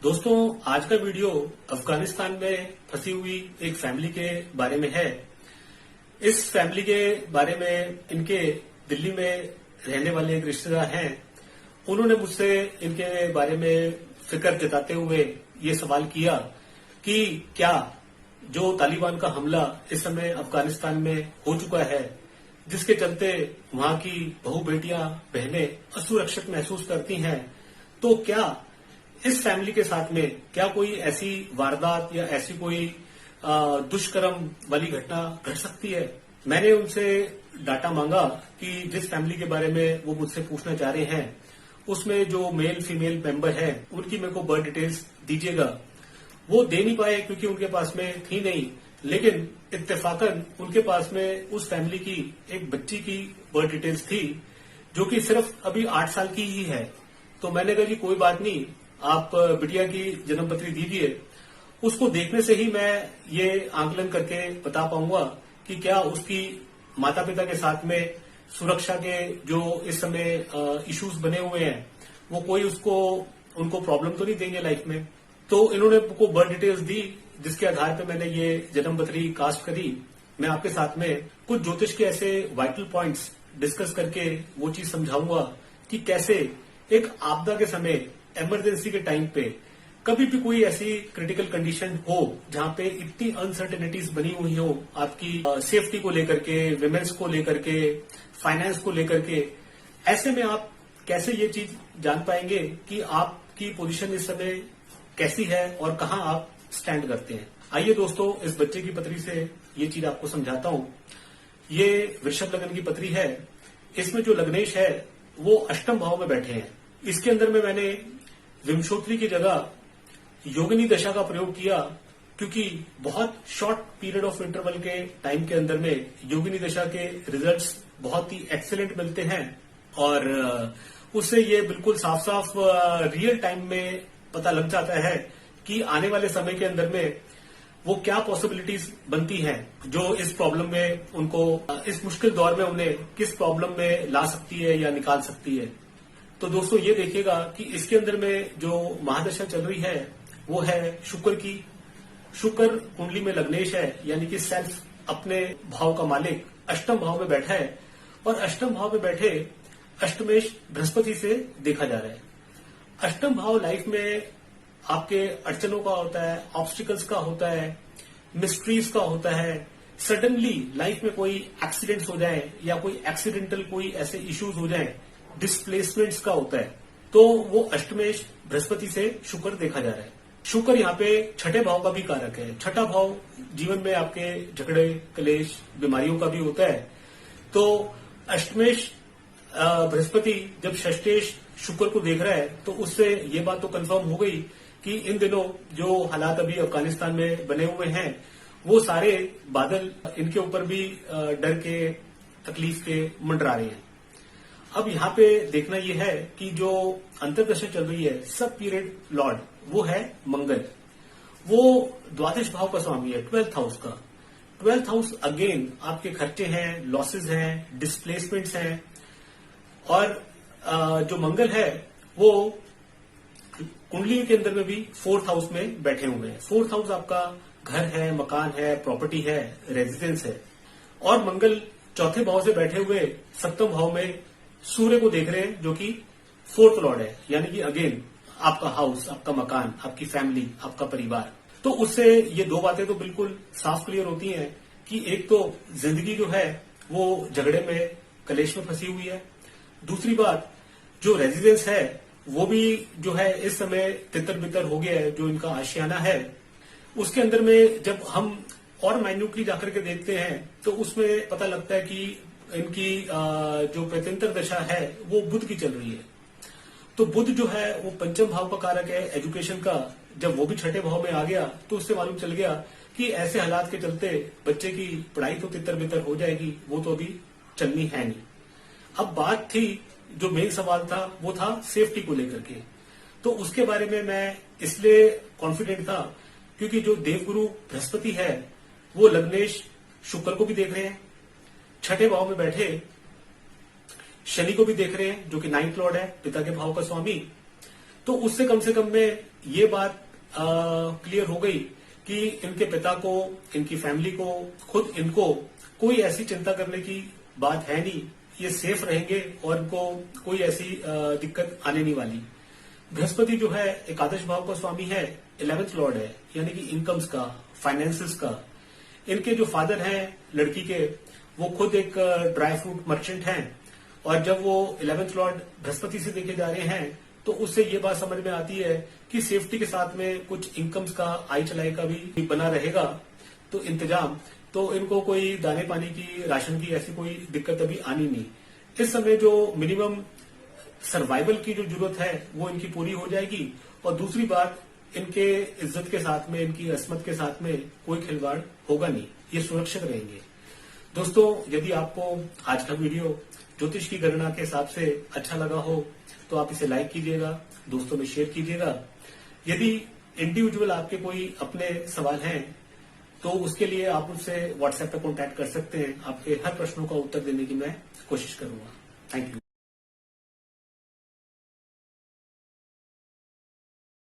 दोस्तों, आज का वीडियो अफगानिस्तान में फंसी हुई एक फैमिली के बारे में है। इस फैमिली के बारे में इनके दिल्ली में रहने वाले एक रिश्तेदार हैं। उन्होंने मुझसे इनके बारे में फिक्र जताते हुए ये सवाल किया कि क्या जो तालिबान का हमला इस समय अफगानिस्तान में हो चुका है, जिसके चलते वहां की बहू बेटियां बहनें असुरक्षित महसूस करती हैं, तो क्या इस फैमिली के साथ में क्या कोई ऐसी वारदात या ऐसी कोई दुष्कर्म वाली घटना घट सकती है। मैंने उनसे डाटा मांगा कि जिस फैमिली के बारे में वो मुझसे पूछना चाह रहे हैं, उसमें जो मेल फीमेल मेंबर है उनकी मेरे को बर्थ डिटेल्स दीजिएगा। वो दे नहीं पाए क्योंकि उनके पास में थी नहीं, लेकिन इत्तेफाकन उनके पास में उस फैमिली की एक बच्ची की बर्थ डिटेल्स थी, जो कि सिर्फ अभी 8 साल की ही है। तो मैंने कहा कि कोई बात नहीं, आप बिटिया की जन्म पत्री दीजिए। उसको देखने से ही मैं ये आंकलन करके बता पाऊंगा कि क्या उसकी माता पिता के साथ में सुरक्षा के जो इस समय इश्यूज बने हुए हैं, वो कोई उनको प्रॉब्लम तो नहीं देंगे लाइफ में। तो इन्होंने को बर्थ डिटेल्स दी, जिसके आधार पर मैंने ये जन्म पत्री कास्ट करी। मैं आपके साथ में कुछ ज्योतिष के ऐसे वाइटल पॉइंट्स डिस्कस करके वो चीज समझाऊंगा कि कैसे एक आपदा के समय, इमरजेंसी के टाइम पे, कभी भी कोई ऐसी क्रिटिकल कंडीशन हो जहां पे इतनी अनसर्टेनिटीज बनी हुई हो आपकी सेफ्टी को लेकर के, विमेन्स को लेकर के, फाइनेंस को लेकर के, ऐसे में आप कैसे ये चीज जान पाएंगे कि आपकी पोजीशन इस समय कैसी है और कहां आप स्टैंड करते हैं। आइए दोस्तों, इस बच्चे की पत्री से ये चीज आपको समझाता हूं। ये वृषभ लग्न की पत्री है। इसमें जो लग्नेश है वो अष्टम भाव में बैठे हैं। इसके अंदर में मैंने विंशोत्तरी की जगह योगिनी दशा का प्रयोग किया, क्योंकि बहुत शॉर्ट पीरियड ऑफ इंटरवल के टाइम के अंदर में योगिनी दशा के रिजल्ट्स बहुत ही एक्सीलेंट मिलते हैं और उससे ये बिल्कुल साफ साफ रियल टाइम में पता लग जाता है कि आने वाले समय के अंदर में वो क्या पॉसिबिलिटीज बनती हैं जो इस प्रॉब्लम में उनको, इस मुश्किल दौर में उन्हें किस प्रॉब्लम में ला सकती है या निकाल सकती है। तो दोस्तों ये देखिएगा कि इसके अंदर में जो महादशा चल रही है वो है शुक्र की। शुक्र कुंडली में लग्नेश है, यानी कि सेल्फ, अपने भाव का मालिक, अष्टम भाव में बैठा है और अष्टम भाव में बैठे अष्टमेश बृहस्पति से देखा जा रहा है। अष्टम भाव लाइफ में आपके अड़चनों का होता है, ऑब्स्टिकल्स का होता है, मिस्ट्रीज का होता है। सडनली लाइफ में कोई एक्सीडेंट्स हो जाए या कोई एक्सीडेंटल कोई ऐसे इश्यूज हो जाए, डिस्प्लेसमेंट्स का होता है, तो वो अष्टमेश बृहस्पति से शुक्र देखा जा रहा है। शुक्र यहाँ पे छठे भाव का भी कारक है। छठा भाव जीवन में आपके झगड़े, क्लेश, बीमारियों का भी होता है। तो अष्टमेश बृहस्पति जब षष्टेश शुक्र को देख रहा है, तो उससे ये बात तो कंफर्म हो गई कि इन दिनों जो हालात अभी अफगानिस्तान में बने हुए हैं, वो सारे बादल इनके ऊपर भी डर के, तकलीफ के मंडरा रहे हैं। अब यहाँ पे देखना यह है कि जो अंतर्दशा चल रही है, सब पीरियड लॉर्ड, वो है मंगल। वो द्वादश भाव का स्वामी है, 12th हाउस का। 12th हाउस अगेन आपके खर्चे हैं, लॉसेस हैं, डिस्प्लेसमेंट्स हैं। और जो मंगल है वो कुंडली के अंदर में भी 4th हाउस में बैठे हुए हैं। 4th हाउस आपका घर है, मकान है, प्रॉपर्टी है, रेजिडेंस है। और मंगल चौथे भाव से बैठे हुए सप्तम भाव में सूर्य को देख रहे हैं, जो कि 4th लॉर्ड है, यानी कि अगेन आपका हाउस, आपका मकान, आपकी फैमिली, आपका परिवार। तो उससे ये दो बातें तो बिल्कुल साफ क्लियर होती हैं कि एक तो जिंदगी जो है वो झगड़े में, कलेश में फंसी हुई है। दूसरी बात, जो रेजिडेंस है वो भी जो है इस समय तितर बितर हो गया है। जो इनका आशियाना है उसके अंदर में जब हम और माइन्यूटली जाकर के देखते हैं, तो उसमें पता लगता है कि इनकी जो प्रत्यंतर दशा है वो बुध की चल रही है। तो बुध जो है वो पंचम भाव का कारक है एजुकेशन का। जब वो भी छठे भाव में आ गया, तो उससे मालूम चल गया कि ऐसे हालात के चलते बच्चे की पढ़ाई तो तितर बितर हो जाएगी, वो तो अभी चलनी है नहीं। अब बात थी, जो मेन सवाल था वो था सेफ्टी को लेकर के। तो उसके बारे में मैं इसलिए कॉन्फिडेंट था क्योंकि जो देवगुरु बृहस्पति है वो लग्नेश शुक्र को भी देख रहे हैं, छठे भाव में बैठे शनि को भी देख रहे हैं, जो कि 9th लॉर्ड है, पिता के भाव का स्वामी। तो उससे कम से कम में ये बात क्लियर हो गई कि इनके पिता को, इनकी फैमिली को, खुद इनको कोई ऐसी चिंता करने की बात है नहीं। ये सेफ रहेंगे और इनको कोई ऐसी दिक्कत आने नहीं वाली। बृहस्पति जो है एकादश भाव का स्वामी है, 11th लॉर्ड है, यानी कि इनकम्स का, फाइनेंसेस का। इनके जो फादर हैं लड़की के, वो खुद एक ड्राई फ्रूट मर्चेंट हैं, और जब वो 11th लॉर्ड बृहस्पति से देखे जा रहे हैं तो उससे ये बात समझ में आती है कि सेफ्टी के साथ में कुछ इनकम्स का, आय चलाई का भी बना रहेगा तो इंतजाम। तो इनको कोई दाने पानी की, राशन की ऐसी कोई दिक्कत अभी आनी नहीं। इस समय जो मिनिमम सर्वाइवल की जो जरूरत है वो इनकी पूरी हो जाएगी। और दूसरी बात, इनके इज्जत के साथ में, इनकी अस्मत के साथ में कोई खिलवाड़ होगा नहीं, ये सुरक्षित रहेंगे। दोस्तों, यदि आपको आज का वीडियो ज्योतिष की गणना के हिसाब से अच्छा लगा हो तो आप इसे लाइक कीजिएगा, दोस्तों में शेयर कीजिएगा। यदि इंडिविजुअल आपके कोई अपने सवाल हैं तो उसके लिए आप मुझसे व्हाट्सएप पे कांटेक्ट कर सकते हैं। आपके हर प्रश्नों का उत्तर देने की मैं कोशिश करूंगा। Thank you.